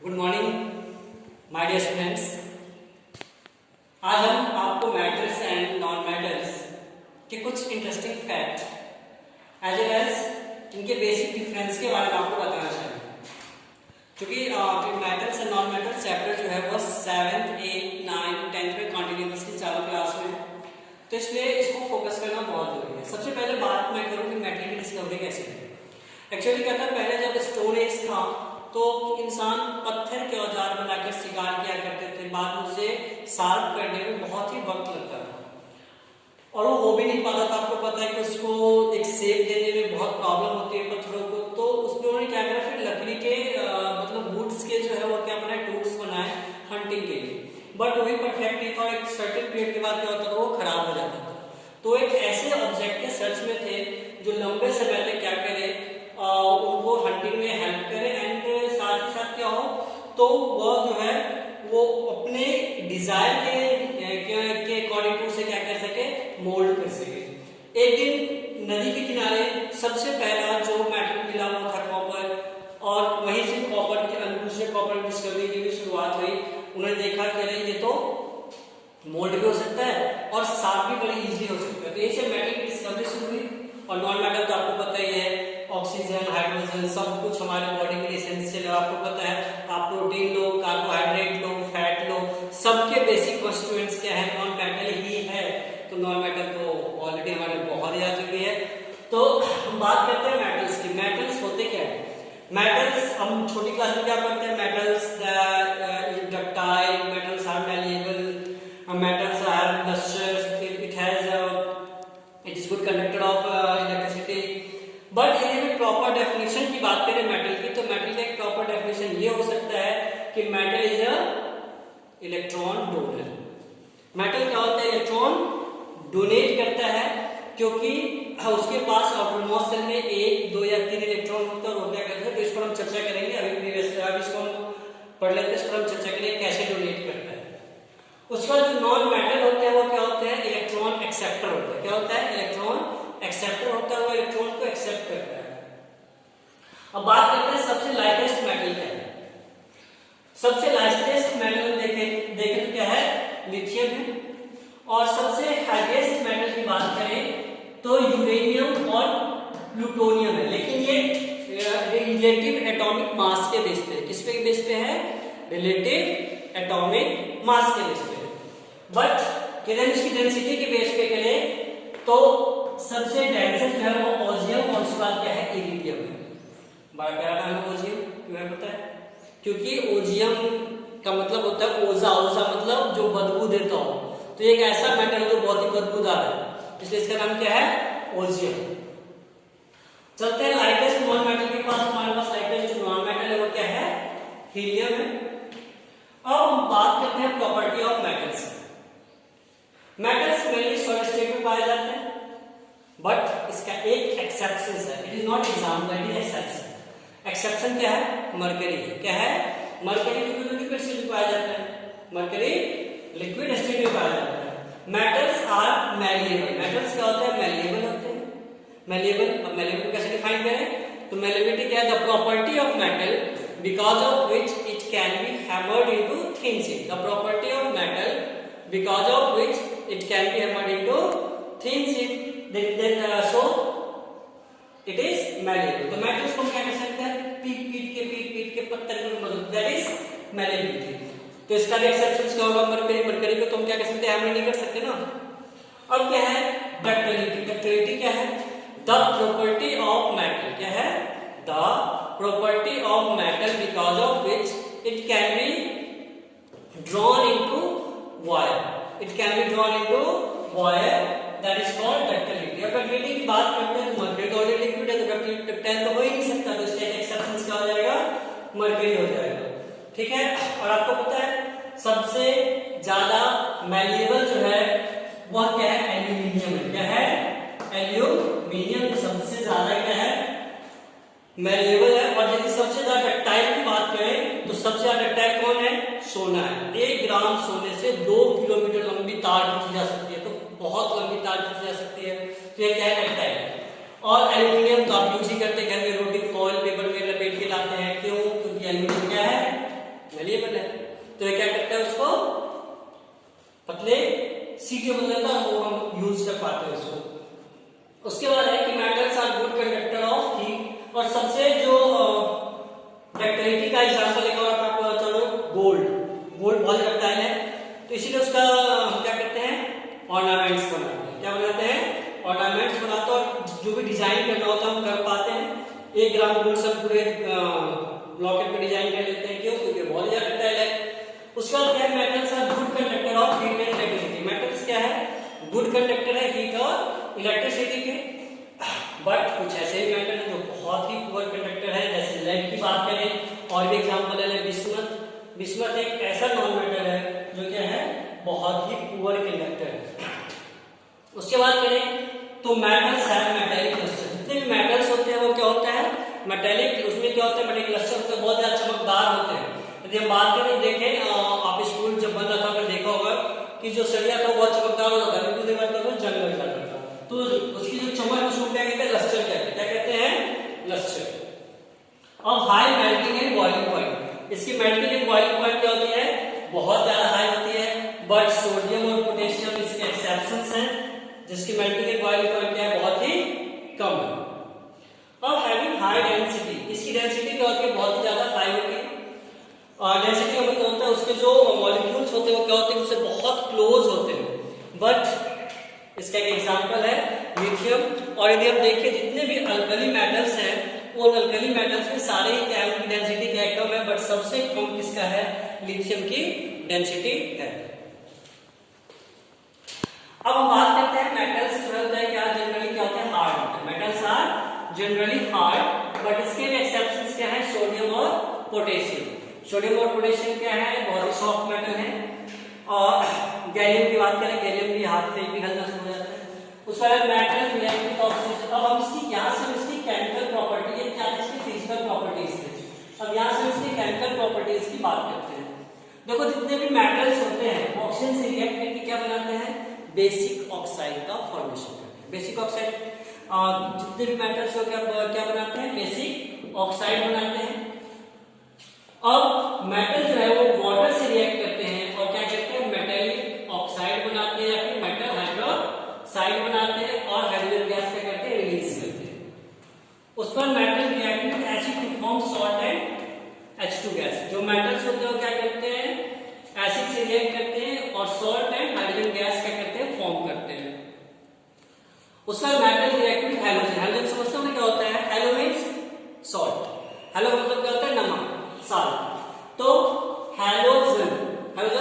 Good morning my dear students. आज हम आपको मेटल्स एंड नॉन मेटल्स के कुछ interesting fact as well as इनके बेसिक डिफरेंस के बारे में आपको बताना चाहेंगे। क्योंकि metals and non metals chapter जो है वो 7th, 8th, 9th, 10th में कंटिन्यूअसली चालू क्लास में, तो इसलिए इसको फोकस करना बहुत जरूरी है। सबसे पहले बात मैं करूँ कि मेटल की डिस्कवरी कैसे हुई। एक्चुअली क्या था, पहले जब स्टोन एज था तो इंसान पत्थर के औजार बनाकर शिकार किया करते थे, बाद में उसे शार्प करने में बहुत ही वक्त लगता था और वो हो भी नहीं पाता था। आपको पता है कि उसको एक शेप देने में बहुत प्रॉब्लम होती है पत्थरों को, तो उसमें उन्होंने क्या करा, फिर लकड़ी के मतलब वुड्स के जो है वो क्या बनाए, टूल्स बनाए हंटिंग के लिए। बट वही परफेक्ट नहीं था, एक सर्टेन पीरियड के बाद क्या होता था, वो खराब हो जाता था। तो एक ऐसे ऑब्जेक्ट के सर्च में थे जो लंबे समय तक क्या करे, उनको हंटिंग में हेल्प करे एंड साथ ही साथ क्या हो तो वह जो है वो अपने डिजायर के अकॉर्डिंग टू से क्या कर सके, मोल्ड कर सके। एक दिन नदी के किनारे सबसे पहला जो मेटल मिला वो था कॉपर, और वहीं से कॉपर के दूसरे कॉपर डिस्कवरी की भी शुरुआत हुई। उन्होंने देखा कि अरे ये तो मोल्ड भी हो सकता है और साफ भी बड़ी इजीली हो सकता है, तो इससे मेटल की डिस्कवरी शुरू हुई। और नॉन मेटल तो आपको पता ही है, ऑक्सीजन, हाइड्रोजन सब कुछ हमारे बॉडी के लिए एसेंशियल है। आपको पता है, आप प्रोटीन लो, कार्बोहाइड्रेट लो, फैट लो, सबके बेसिक कॉन्स्टिट्यूएंट्स क्या है, नॉन मेटल ही है। तो नॉन मेटल तो ऑलरेडी हमारे बहुत ही आ चुकी है। तो हम बात करते हैं मेटल्स की। मेटल्स होते क्या है? मेटल्स हम छोटी क्लास में क्या पढ़ते हैं, metals ductile, metals are malleable, metals are lustrous, it is good conductor of electricity। But यदि हम प्रॉपर डेफिनेशन की बात करें मेटल की, तो मेटल का एक प्रॉपर डेफिनेशन ये हो सकता है कि metal is a electron donor. Metal क्या होता है, इलेक्ट्रॉन डोनेट करता है, क्योंकि उसके पास आउटरमोस्ट सेल में 1, 2 या 3 इलेक्ट्रॉन होता है और वो क्या करता है। तो इस पर हम चर्चा करेंगे, अभी इसको हम पढ़ लेते हैं, इस पर हम चर्चा करेंगे कैसे डोनेट करता है। उसके बाद जो नॉन मेटल होते हैं वो क्या होते हैं, इलेक्ट्रॉन एक्सेप्टर होते हैं। क्या होता है, इलेक्ट्रॉन एक्सेप्टर होता है, वो इलेक्ट्रॉन को एक्सेप्ट करता है। अब बात करते हैं सबसे लाइटेस्ट मेटल क्या है। सबसे लाइटेस्ट मेटल देखें तो क्या है, लिथियम है। और सबसे हैवीएस्ट मेटल की बात करें तो यूरेनियम और प्लूटोनियम है, लेकिन ये रिलेटिव एटॉमिक मास के बेस पे, किस पे बेस पे है, रिलेटिव एटॉमिक मास के बेस पे। बट यदि हम इसकी डेंसिटी के बेस पे करें तो सबसे डेंसेस्ट है वो ओजियम, और उसके बाद क्या है, इरिडियम है। बड़ा प्यारा नाम है ओजियम, क्यों है पता है? क्योंकि ओजियम का मतलब होता है ओजा, ओजा मतलब जो बदबू देता हो। तो एक ऐसा मेटल है जो बहुत ही बदबूदार है, इसलिए इसका नाम क्या है, ओजियम। चलते हैं लाइटेस्ट नॉन मेटल के पास। हमारे पास लाइटेस्ट जो नॉन मेटल है वो क्या है, हीलियम है। अब हम बात करते हैं property of metals. Metals mainly solid state में पाए जाते हैं, बट इसका एक एक्सेप्शन है, it is not example, it is exception. Exception क्या है, मरकरी। क्या है, मरकरी लिक्विड स्टेट में पाया जाता है, मरकरी लिक्विड स्टेट में पाया जाता है। Metals are malleable. मेटल्स क्या होते हैं, मैलिएबल होते हैं। मैलिएबल, अब मैलिएबल कैसे डिफाइन करें, तो मैलिएबिलिटी क्या है, the property of metal because of which it can be hammered into thin sheet। The property of metal because of which it can be hammered into thin sheet, then so it is malleable। तो metals को हम क्या कर सकते हैं, पीट के पत्थर की मदद, that is malleability। तो इसका भी एक्सेप्शन क्या होगा, मरकरी को तो हम क्या कर सकते हैं, हैमर नहीं कर सकते ना। अब क्या है, डक्टिलिटी। डक्टिलिटी क्या है, द प्रॉपर्टी ऑफ मेटल। क्या है, the property of metal because of which it can be drawn into wire, it can be drawn into wire, that is called ductility। अब ductility की बात करते हैं तो मरकरी तो ऑलरेडी लिक्विड है, तो डक्टाइल तो हो ही नहीं सकता, तो इसका एक्सेप्शन क्या हो जाएगा, मरकरी हो जाएगा। ठीक है। और आपको पता है सबसे ज्यादा मैलिएबल जो है वह क्या है, एल्यूमिनियम है। क्या है, एल्यूमिनियम सबसे ज्यादा क्या है, मैलिएबल है। और यदि सबसे ज्यादा डक्टाइल की बात करें तो सबसे ज्यादा डक्टाइल कौन है, सोना है। 1 ग्राम सोने से 2 किलोमीटर लंबी तार खींची जा सकती है, तो बहुत लंबी तार खींची जा सकती है, तो ये क्या है, डक्टाइल। और एल्यूमिनियम तो आप यूज ही करते हैं घर में, रोटी फॉइल पेपर में लपेट के लाते हैं। क्यों, क्योंकि एल्यूमिनियम क्या है, सॉल्युबल है, तो ये क्या करता है उसको पतले सीटे बन जाता है, वो हम यूज कर पाते हैं उसको। उसके बाद है कि metals are good conductor of heat, और सबसे जो डक्टिलिटी का एग्जांपल एक और आपको चलो गोल्ड बहुत डक्टाइल है, तो इसीलिए उसका हम क्या करते हैं ऑर्नामेंट्स बनाते हैं। क्या बनाते हैं ऑर्नामेंट्स बनाते हैं, और जो भी डिजाइन करना होता है हम कर पाते हैं। 1 ग्राम गोल्ड से पूरे लॉकेट पे डिजाइन कर लेते हैं, क्यों? क्योंकि बहुत ज्यादा डक्टाइल है। उसके बाद क्या है metals are good conductor of heat and electricity. Metals क्या है गुड कंडक्टर है हीट और इलेक्ट्रिसिटी के, बट कुछ ऐसे ही मेटल है जो बहुत ही पुअर कंडक्टर है, जैसे लेड की बात करें और भी एग्जांपल है बिस्मथ एक ऐसा नॉन मेटल है जो क्या है बहुत ही पुअर कंडक्टर है। उसके बाद करें तो मेटल्स है मेटेलिक लस्टर। जितने भी मेटल्स होते हैं वो क्या होता है मेटेलिक, उसमें क्या होता है मेटेलिक लस्टर होता है, बहुत ज्यादा चमकदार होते हैं। यदि हम बात करें देखें आप स्कूल जब बंद था अगर देखा होगा कि जो सरिया था बहुत चमकदार होता था, लेकिन उसके बाद वो जंग लग जाता था, तो उसकी जो चमक उसको क्या कहते हैं लस्टर कहते हैं लस्टर। अब high melting and boiling point, इसकी मेल्टिंग एंड बॉइलिंग पॉइंट क्या होती है बहुत ज्यादा हाई होती है, बट सोडियम और पोटेशियम इसके एक्सेप्शंस हैं जिसकी मेल्टिंग एंड बॉइलिंग पॉइंट क्या है बहुत ही कम है। अब हैविंग हाई डेंसिटी, इसकी डेंसिटी क्या होती है बहुत ही ज्यादा हाई होती है। डेंसिटी का मतलब होता है उसके जो मॉलिक्यूल्स होते हैं वो क्या होते हैं उससे बहुत क्लोज होते हैं, बट इसका एक एग्जांपल है लिथियम। और यदि हम देखें जितने भी अल्कली मेटल्स हैं वो अल्कली मेटल्स में सारे ही क्या है डेंसिटी क्या कम है, बट सबसे कम किसका है लिथियम की डेंसिटी है। अब हम बात करते हैं मेटल्स क्या जनरली क्या होते हैं hard. Metals are generally hard, but इसके भी एक्सेप्शंस क्या है सोडियम और पोटेशियम। सोडियम और पोटेशियम क्या है बहुत ही सॉफ्ट मेटल है। और गैलियम की बात करें गैलियम भी हाथ पे पिघलना शुरू हो जाता है। उसके बाद मेटल इलेक्ट्रिक ऑक्सीजन। अब हम इसकी यहाँ से इसकी केमिकल प्रॉपर्टी है क्या इसकी फिजिकल प्रॉपर्टीज है, अब यहाँ से इसकी केमिकल प्रॉपर्टीज की बात करते हैं। देखो जितने भी मेटल्स होते हैं ऑक्सीजन से रिएक्ट करके क्या बनाते हैं बेसिक ऑक्साइड का फॉर्मेशन करते हैं। बेसिक ऑक्साइड जितने भी मेटल्स हो क्या बनाते हैं बेसिक ऑक्साइड बनाते हैं। अब मेटल जो है वो वाटर से रिएक्ट करते हैं और क्या करते हैं मेटेलिक ऑक्साइड बनाते हैं या फिर मेटल हाइड्रोक्साइड बनाते हैं और हाइड्रोजन गैस क्या करते हैं रिलीज करते हैं। उस पर metal react with acid to form salt and H2 gas. जो मेटल्स होते हैं वो क्या करते हैं एसिड से रिएक्ट करते हैं और सॉल्ट एंड हाइड्रोजन गैस क्या करते हैं फॉर्म करते हैं। उसका metal react with halogen. Halogen समझते हो क्या होता है हैलो मींस सॉल्ट, हैलो का मतलब क्या होता है नमक साल्ट। तो हैलोजन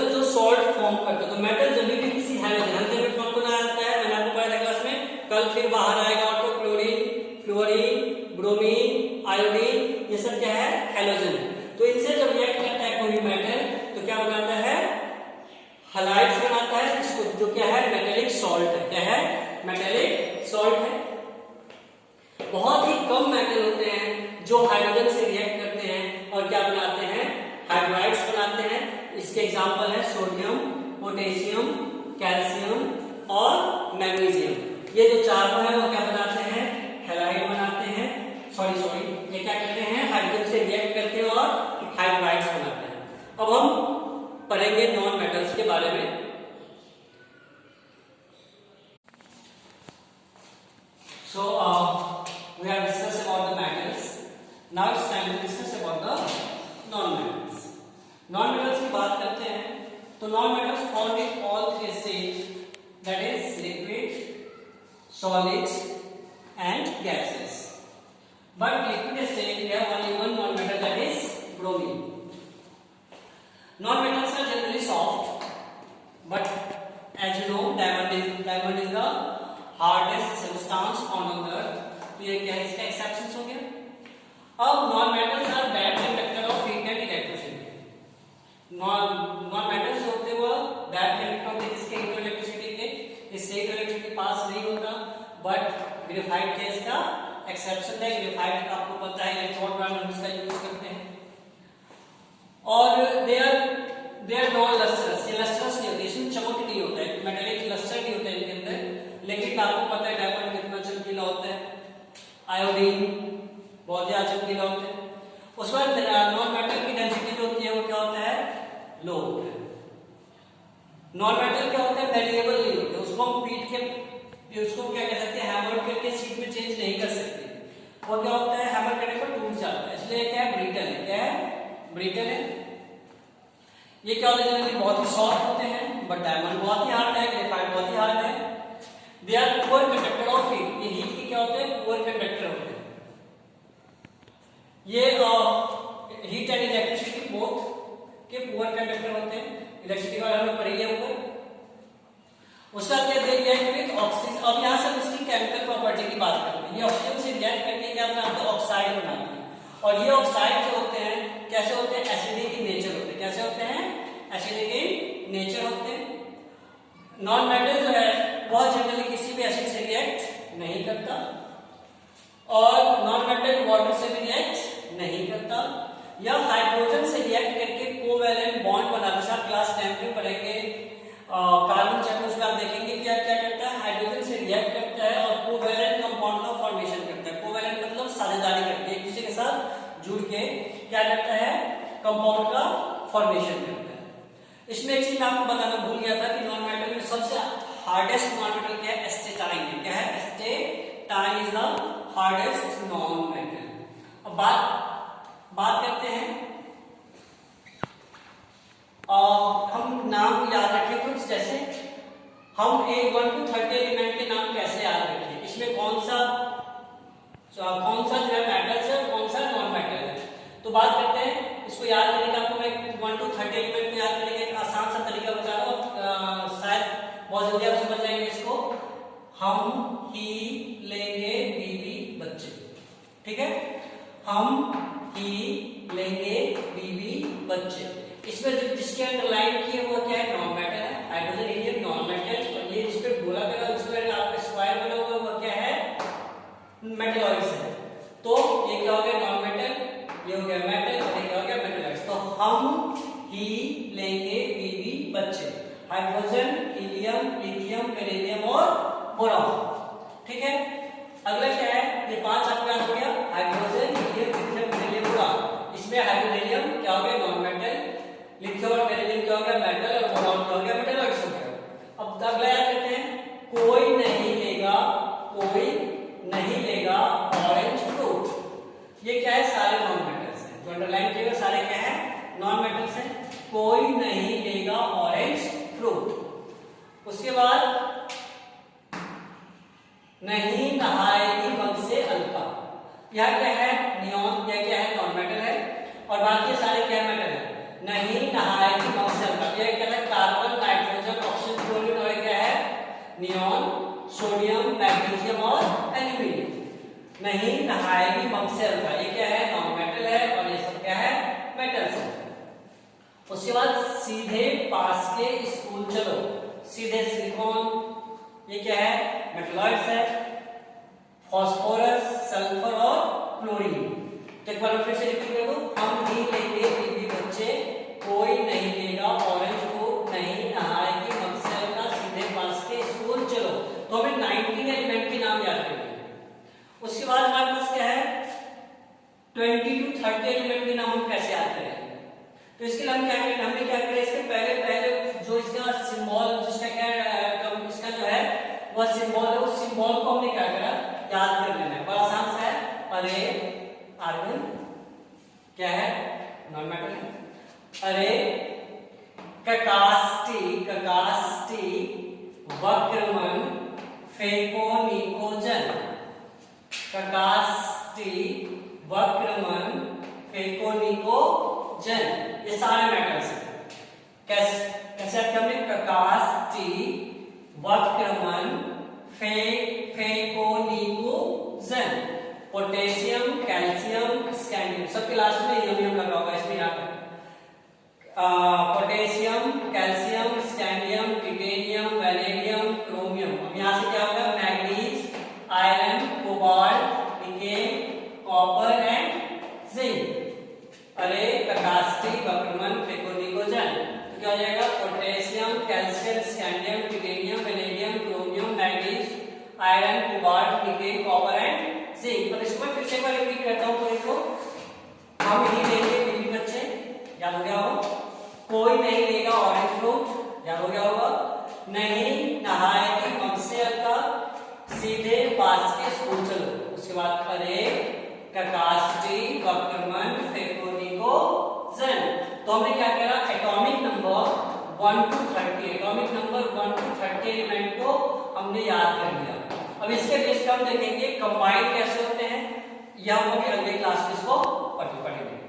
जो सॉल्ट फॉर्म करता है, तो मेटल जब भी किसी हैलोजन में कौन कौन आता है मैंने आपको पढ़ाया था क्लास में, कल फिर बाहर आएगा और तो क्लोरीन फ्लोरीन ब्रोमीन आयोडीन ये सब क्या है हैलोजन है। तो इनसे जब रिएक्ट करता है कोई मेटल तो क्या बनाता है हैलाइड्स बनाता है इसको जो क्या है मेटेलिक सॉल्ट है। क्या है मेटेलिक सॉल्ट है। बहुत ही कम मेटल होते हैं जो हाइड्रोजन से रिएक्ट करते हैं और क्या बनाते हैं हाइड्राइड्स बनाते हैं। इसके एग्जांपल है सोडियम पोटेशियम कैल्शियम और मैग्नीशियम। ये जो चारों है वो क्या बनाते हैं हैलाइड बनाते हैं। सॉरी ये क्या करते हैं हाइड्रोजन से रिएक्ट करते हैं और हाइड्राइड्स बनाते हैं। अब हम पढ़ेंगे नॉन मेटल्स के बारे में। So we have discussed about the metals. Now it's time to discuss about the non-metals. Non-metals की बात करते हैं तो non-metals found in all three stages, that is liquid, solids and gases. But liquid stage we have only one non-metal, that is bromine. Non-metals are generally soft, but as you know diamond is the hardest substance found on the earth. तो ये क्या है इसका exceptions हो गया। अब non metals are bad conductor of heat and electricity. Non metals होते हैं वो बैड कंडक्टर होते हैं जिसके हीट और इलेक्ट्रिसिटी के इससे हीट और इलेक्ट्रिसिटी पास नहीं होता, बट ग्रेफाइट के इसका एक्सेप्शन है। ग्रेफाइट आपको पता है इलेक्ट्रोड में हम इसका यूज करते हैं और दे आर नॉन लस्टरस। ये लस्टरस नहीं होती, इसमें चमक नहीं होता है, मेटेलिक लस्टर नहीं होता है इनके अंदर। लेकिन आपको पता है डायमंड कितना चमकीला होता है, आयोडीन बहुत ज्यादा चमकीला होता है। उसके बाद नॉन मेटल की डेंसिटी जो होती है वो क्या होता है लो होता है। नॉन मेटल क्या होता है, मैलिएबल नहीं होता, उसको हम पीट के, उसको क्या कह सकते हैं, हैमर करके शीट में चेंज नहीं कर सकते। वो क्या होता है, हैमर करने पर टूट जाता है, इसलिए क्या है, ब्रिटल है। क्या है, ब्रिटल है। ये क्या होता है, जनरली बहुत ही सॉफ्ट होते हैं, बट डायमंड बहुत ही हार्ड है, ग्रेफाइट बहुत ही हार्ड है। They are poor conductor of heat, ये हीट के क्या होते हैं, पुअर कंडक्टर होते हैं। ये हीट एंड इलेक्ट्रिसिटी बोथ के पुअर कंडक्टर होते हैं। इलेक्ट्रिसिटी का हमें पढ़ी है ऊपर। उसका क्या दिया गया है, विद ऑक्सीजन। अब यहाँ से इसकी केमिकल प्रॉपर्टी की बात करते हैं। ये ऑक्सीजन से रिएक्ट करके क्या बनाते हैं, ऑक्साइड बनाते हैं। और ये ऑक्साइड जो होते हैं कैसे होते हैं, एसिडिक इन नेचर होते हैं। कैसे होते हैं, एसिडिक इन नेचर होते हैं। नॉन मेटल जो है वह जनरली किसी भी एसिड से रिएक्ट नहीं करता, और नॉन मेटल वाटर से भी रिएक्ट नहीं करता, या हाइड्रोजन से रिएक्ट करके कोवैलेंट बॉन्ड बनाता है। आप क्लास 10 में पढ़ेंगे कार्बन चैप्टर, उसमें आप देखेंगे क्या क्या करता है, हाइड्रोजन से रिएक्ट करता है और कोवैलेंट कंपाउंड का फॉर्मेशन करता है। कोवैलेंट मतलब साझेदारी करके एक दूसरे के साथ जुड़ के क्या करता है, कंपाउंड का फॉर्मेशन करता है। इसमें एक चीज मैं आपको बताना भूल गया था कि नॉन मेटल में सबसे हार्डेस्ट नॉन मेटल क्या है, एस्टेटाइन है। क्या है, astatine is the hardest non metal. अब बात करते हैं, हम नाम याद रखें कुछ, जैसे हम 1 to 30 एलिमेंट के नाम कैसे याद रखें, इसमें कौन सा जो है मेटल्स है, कौन सा नॉन मेटल है। तो बात करते हैं, इसको याद करने का आपको मैं 1 to 30 एलिमेंट को याद करने का एक आसान सा तरीका बता रहा हूँ, शायद बहुत जल्दी आप समझ जाएंगे इसको। हम ही लेंगे बीबी बच्चे, ठीक है, हम ही लेंगे बीबी बच्चे। इसमें जो जिसके अंडरलाइन किए वो क्या है, नॉन मेटल है, हाइड्रोजन हीलियम नॉन मेटल। और ये जिस पे गोला लगा, उस पर आपका स्क्वायर बना हुआ वो क्या है, मेटलॉइड्स है। तो ये क्या हो गया, नॉन मेटल, ये हो गया मेटल, और ये क्या हो गया, मेटलॉइड्स। तो हम ही लेंगे बीबी बच्चे, हाइड्रोजन, हीलियम, लिथियम, बेरिलियम और बोरॉन, ठीक है। अगला क्या है, ये 5 आपको याद हो गया, hydrogen, helium, lithium, beryllium, boron. इसमें हाइड्रोजन क्या हो गया, नॉन मेटल, लिथियम और बेरिलियम क्या हो गया, मेटल, और बोरॉन क्या हो गया, मेटलॉइड्स हो गया। अब अगला याद करते हैं, कोई नहीं लेगा ऑरेंज फ्रूट। ये क्या है, सारे नॉन मेटल्स हैं, जो अंडरलाइन किए हुए सारे क्या है, नॉन मेटल्स हैं। कोई नहीं लेगा ऑरेंज फ्रूट। उसके बाद नहीं नहाएगी मग से अलका, यह क्या है, नियॉन, यह क्या है, नॉन मेटल है। और बाकी सारे क्या मेटल है, नहीं नहाएगी मग से अलका, यह क्या है, कार्बन, नाइट्रोजन, ऑक्सीजन, क्लोरीन, और क्या है, नियॉन, सोडियम, मैग्नीशियम और एल्यूमिनियम। नहीं नहाएगी मग से अलका, ये क्या है, नॉन मेटल है, और ये सब क्या है, मेटल्स है। उसके बाद सीधे पास के स्कूल चलो, सीधे सिलिकॉन, ये क्या है, मेटलॉइड्स है। फास्फोरस, सल्फर और क्लोरीन। तो एक बार फिर से रिपीट कर दो, हम ही लेंगे बीबी बच्चे, कोई नहीं लेगा ऑरेंज फ्रूट, नहीं नहाएगी मग से अलका, सीधे पास के स्कूल चलो। तो हमें 19 एलिमेंट के नाम याद करने। उसके बाद हमारे पास क्या है, 20 to 30 एलिमेंट के नाम हम कैसे याद करें। तो इसके लिए हम क्या करें, हमने क्या करें, इसके पहले जो इसका सिंबल, जिसका क्या इसका जो है वह सिंबल है, उस सिंबल को हमने क्या करा, याद कर लेना है। बड़ा आसान सा है, अरे आर्गन क्या है, नॉन मेटल है। अरे ककास्टी वक्रमन फेकोनिकोजन, ककास्टी वक्रमन फेकोनिकोजन, ये सारे मेटल्स हैं। कैसे हमने ककास्टी वक्रमन फेकोनिकोजन, पोटेशियम, कैल्शियम, स्कैंडियम, सबके लास्ट में यूनियम लगा होगा, इसमें याद रखना। Potassium, calcium, scandium, titanium, vanadium, chromium. अब यहाँ से क्या होगा, manganese, iron, cobalt, nickel, copper and zinc. अरे प्रकाष्टी वक्रमन फेकोनिकोजन, तो क्या हो जाएगा, potassium, calcium, scandium, titanium, vanadium, chromium, manganese, iron, cobalt, nickel, copper and zinc. और इसको मैं फिर से एक बार रिपीट करता हूँ, तो देखो, हम ही लेंगे बीबी बच्चे, याद हो गया हो, कोई नहीं लेगा ऑरेंज फ्रूट, या हो गया होगा, नहीं नहाएगी मग से अक्का, सीधे पास के स्कूल चलो। उसके बाद अरे ककास्टी वक्रमण फेकोनिको जन। तो हमने क्या करा, atomic number 1 to 30, atomic number 1 to 30 element को हमने याद कर लिया। अब इसके बेस पर हम देखेंगे कंबाइंड कैसे होते हैं, या हम अभी अगले क्लास में इसको पढ़ेंगे।